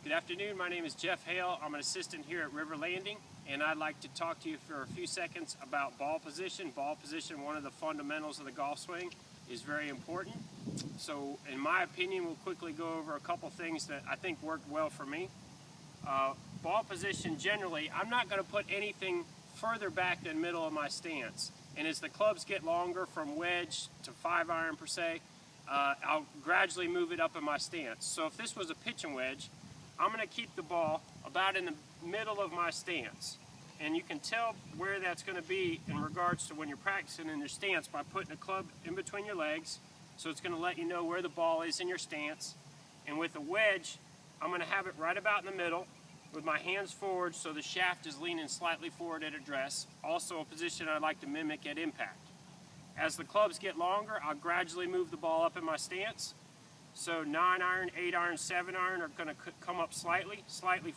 Good afternoon, my name is Jeff Hale. I'm an assistant here at River Landing, and I'd like to talk to you for a few seconds about ball position. Ball position, one of the fundamentals of the golf swing, is very important. So in my opinion, we'll quickly go over a couple things that I think worked well for me. Ball position, generally, I'm not going to put anything further back than middle of my stance. And as the clubs get longer, from wedge to 5-iron per se, I'll gradually move it up in my stance. So if this was a pitching wedge, I'm going to keep the ball about in the middle of my stance. And you can tell where that's going to be in regards to when you're practicing in your stance by putting a club in between your legs. So it's going to let you know where the ball is in your stance. And with a wedge, I'm going to have it right about in the middle with my hands forward so the shaft is leaning slightly forward at address. Also a position I like to mimic at impact. As the clubs get longer, I'll gradually move the ball up in my stance. So 9-iron, 8-iron, 7-iron are going to come up slightly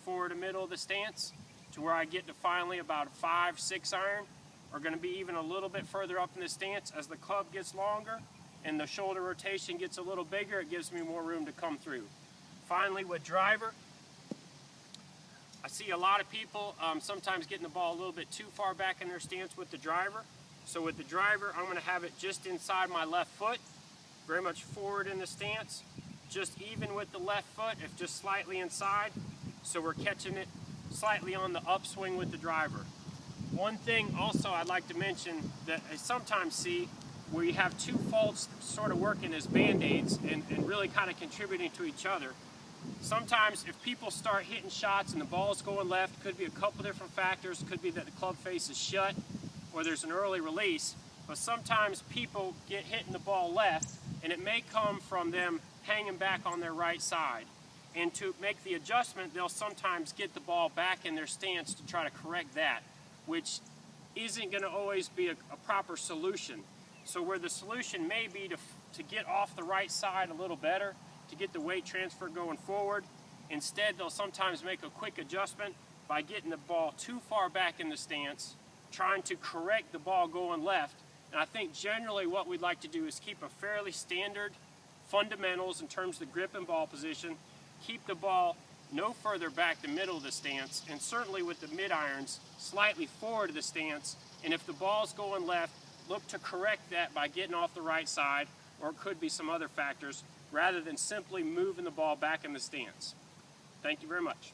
forward in the middle of the stance to where I get to finally about a 5, 6-iron are going to be even a little bit further up in the stance. As the club gets longer and the shoulder rotation gets a little bigger, it gives me more room to come through. Finally, with driver, I see a lot of people sometimes getting the ball a little bit too far back in their stance with the driver. So with the driver, I'm going to have it just inside my left foot, very much forward in the stance, just even with the left foot, if just slightly inside, so we're catching it slightly on the upswing with the driver. One thing also I'd like to mention that I sometimes see where you have two faults sort of working as band-aids and really kind of contributing to each other. Sometimes if people start hitting shots and the ball's going left, could be a couple different factors. Could be that the club face is shut or there's an early release, but sometimes people get hitting the ball left and it may come from them hanging back on their right side. And to make the adjustment, they'll sometimes get the ball back in their stance to try to correct that, which isn't going to always be a proper solution. So where the solution may be to get off the right side a little better, to get the weight transfer going forward, instead they'll sometimes make a quick adjustment by getting the ball too far back in the stance, trying to correct the ball going left. And I think generally what we'd like to do is keep a fairly standard fundamentals in terms of the grip and ball position, keep the ball no further back the middle of the stance, and certainly with the mid-irons slightly forward of the stance. And if the ball's going left, look to correct that by getting off the right side, or it could be some other factors, rather than simply moving the ball back in the stance. Thank you very much.